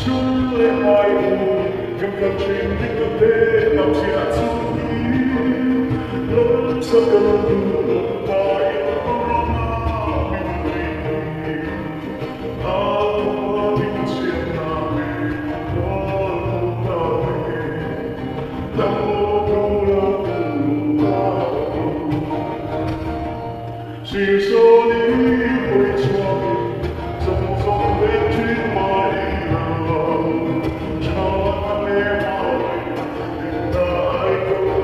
sulle mai che cancelli con te non si azzurri non sappiamo più poi si sono i suoi, sono vecchi mai, ciao a me mai, dai come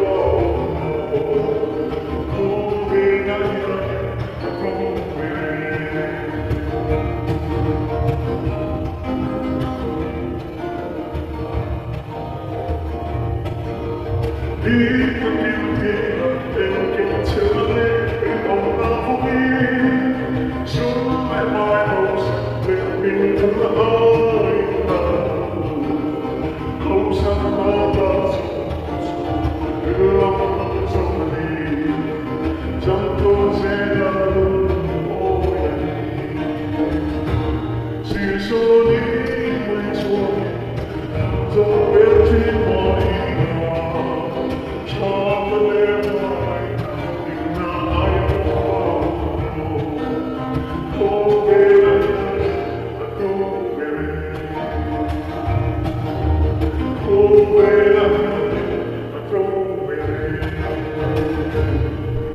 Sono i suoi, sono vecchi